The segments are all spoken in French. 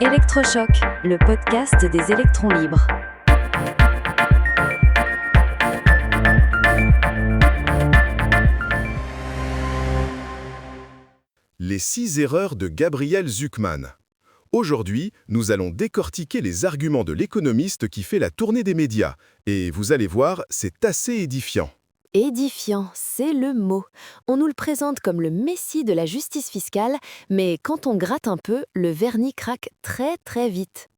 Électrochoc, le podcast des électrons libres. Les 6 erreurs de Gabriel Zucman. Aujourd'hui, nous allons décortiquer les arguments de l'économiste qui fait la tournée des médias. Et vous allez voir, c'est assez édifiant. Édifiant, c'est le mot. On nous le présente comme le messie de la justice fiscale, mais quand on gratte un peu, le vernis craque très vite.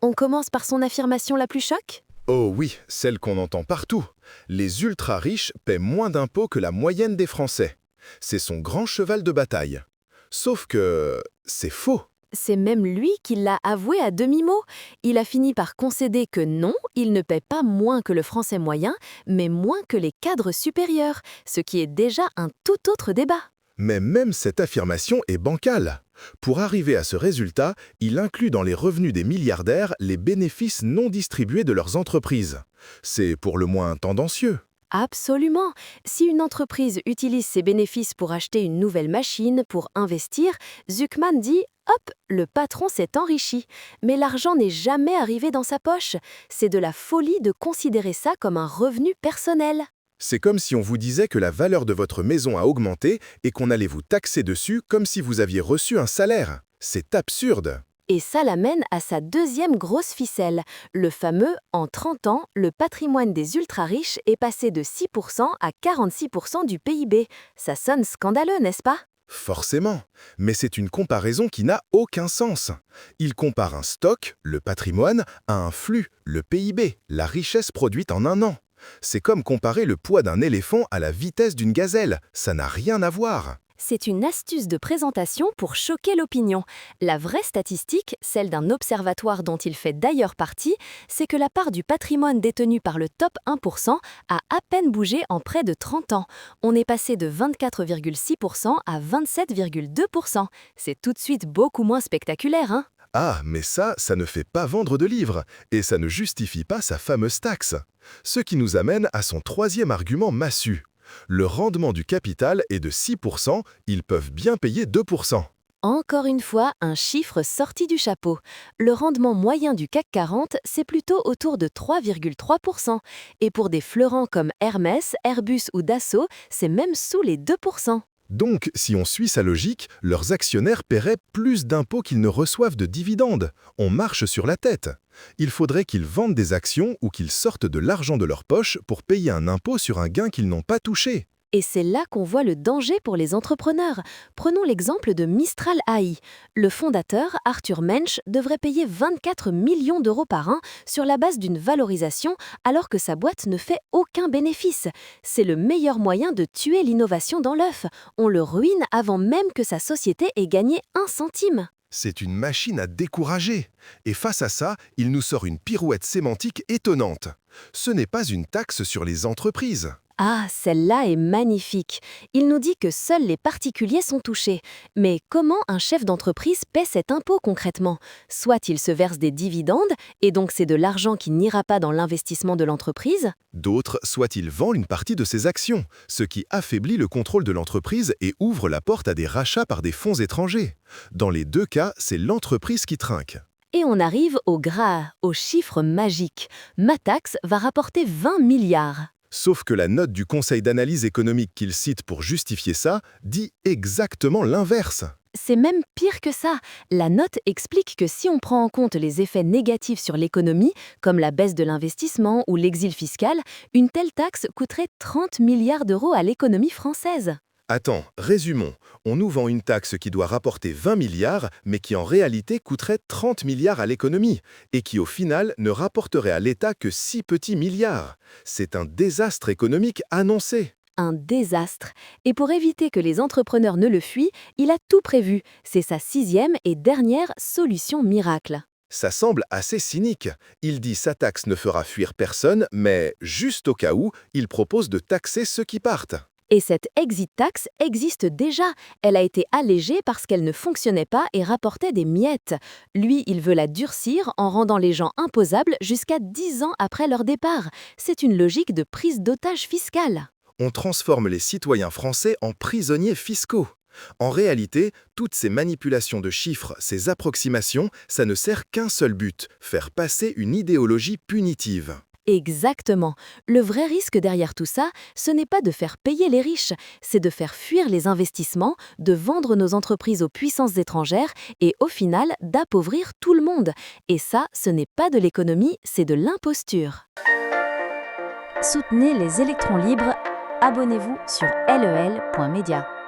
On commence par son affirmation la plus choc ? Oh oui, celle qu'on entend partout. Les ultra-riches paient moins d'impôts que la moyenne des Français. C'est son grand cheval de bataille. Sauf que c'est faux. C'est même lui qui l'a avoué à demi-mot. Il a fini par concéder que non, il ne paie pas moins que le français moyen, mais moins que les cadres supérieurs, ce qui est déjà un tout autre débat. Mais même cette affirmation est bancale. Pour arriver à ce résultat, il inclut dans les revenus des milliardaires les bénéfices non distribués de leurs entreprises. C'est pour le moins tendancieux. Absolument. Si une entreprise utilise ses bénéfices pour acheter une nouvelle machine, pour investir, Zucman dit « Hop, le patron s'est enrichi ». Mais l'argent n'est jamais arrivé dans sa poche. C'est de la folie de considérer ça comme un revenu personnel. C'est comme si on vous disait que la valeur de votre maison a augmenté et qu'on allait vous taxer dessus comme si vous aviez reçu un salaire. C'est absurde. Et ça l'amène à sa deuxième grosse ficelle. Le fameux « En 30 ans, le patrimoine des ultra-riches est passé de 6% à 46% du PIB ». Ça sonne scandaleux, n'est-ce pas ? Forcément, mais c'est une comparaison qui n'a aucun sens. Il compare un stock, le patrimoine, à un flux, le PIB, la richesse produite en un an. C'est comme comparer le poids d'un éléphant à la vitesse d'une gazelle, ça n'a rien à voir. C'est une astuce de présentation pour choquer l'opinion. La vraie statistique, celle d'un observatoire dont il fait d'ailleurs partie, c'est que la part du patrimoine détenu par le top 1% a à peine bougé en près de 30 ans. On est passé de 24,6% à 27,2%. C'est tout de suite beaucoup moins spectaculaire, hein ? Ah, mais ça ne fait pas vendre de livres, et ça ne justifie pas sa fameuse taxe. Ce qui nous amène à son troisième argument massu. Le rendement du capital est de 6%, ils peuvent bien payer 2%. Encore une fois, un chiffre sorti du chapeau. Le rendement moyen du CAC 40, c'est plutôt autour de 3,3%. Et pour des fleurants comme Hermès, Airbus ou Dassault, c'est même sous les 2%. Donc, si on suit sa logique, leurs actionnaires paieraient plus d'impôts qu'ils ne reçoivent de dividendes. On marche sur la tête. Il faudrait qu'ils vendent des actions ou qu'ils sortent de l'argent de leur poche pour payer un impôt sur un gain qu'ils n'ont pas touché. Et c'est là qu'on voit le danger pour les entrepreneurs. Prenons l'exemple de Mistral AI. Le fondateur, Arthur Mensch, devrait payer 24 millions d'euros par an sur la base d'une valorisation alors que sa boîte ne fait aucun bénéfice. C'est le meilleur moyen de tuer l'innovation dans l'œuf. On le ruine avant même que sa société ait gagné 1 centime. C'est une machine à décourager. Et face à ça, il nous sort une pirouette sémantique étonnante. Ce n'est pas une taxe sur les entreprises. Ah, celle-là est magnifique. Il nous dit que seuls les particuliers sont touchés. Mais comment un chef d'entreprise paie cet impôt concrètement ? Soit il se verse des dividendes, et donc c'est de l'argent qui n'ira pas dans l'investissement de l'entreprise. D'autres, soit il vend une partie de ses actions, ce qui affaiblit le contrôle de l'entreprise et ouvre la porte à des rachats par des fonds étrangers. Dans les deux cas, c'est l'entreprise qui trinque. Et on arrive au gras, au chiffre magique. Ma taxe va rapporter 20 milliards. Sauf que la note du Conseil d'analyse économique qu'il cite pour justifier ça dit exactement l'inverse. C'est même pire que ça. La note explique que si on prend en compte les effets négatifs sur l'économie, comme la baisse de l'investissement ou l'exil fiscal, une telle taxe coûterait 30 milliards d'euros à l'économie française. Attends, résumons. On nous vend une taxe qui doit rapporter 20 milliards, mais qui en réalité coûterait 30 milliards à l'économie, et qui au final ne rapporterait à l'État que 6 petits milliards. C'est un désastre économique annoncé. Un désastre. Et pour éviter que les entrepreneurs ne le fuient, il a tout prévu. C'est sa 6e et dernière solution miracle. Ça semble assez cynique. Il dit sa taxe ne fera fuir personne, mais juste au cas où, il propose de taxer ceux qui partent. Et cette exit tax existe déjà. Elle a été allégée parce qu'elle ne fonctionnait pas et rapportait des miettes. Lui, il veut la durcir en rendant les gens imposables jusqu'à 10 ans après leur départ. C'est une logique de prise d'otage fiscale. On transforme les citoyens français en prisonniers fiscaux. En réalité, toutes ces manipulations de chiffres, ces approximations, ça ne sert qu'un seul but, faire passer une idéologie punitive. Exactement. Le vrai risque derrière tout ça, ce n'est pas de faire payer les riches, c'est de faire fuir les investissements, de vendre nos entreprises aux puissances étrangères et au final d'appauvrir tout le monde. Et ça, ce n'est pas de l'économie, c'est de l'imposture. Soutenez les électrons libres. Abonnez-vous sur lel.media.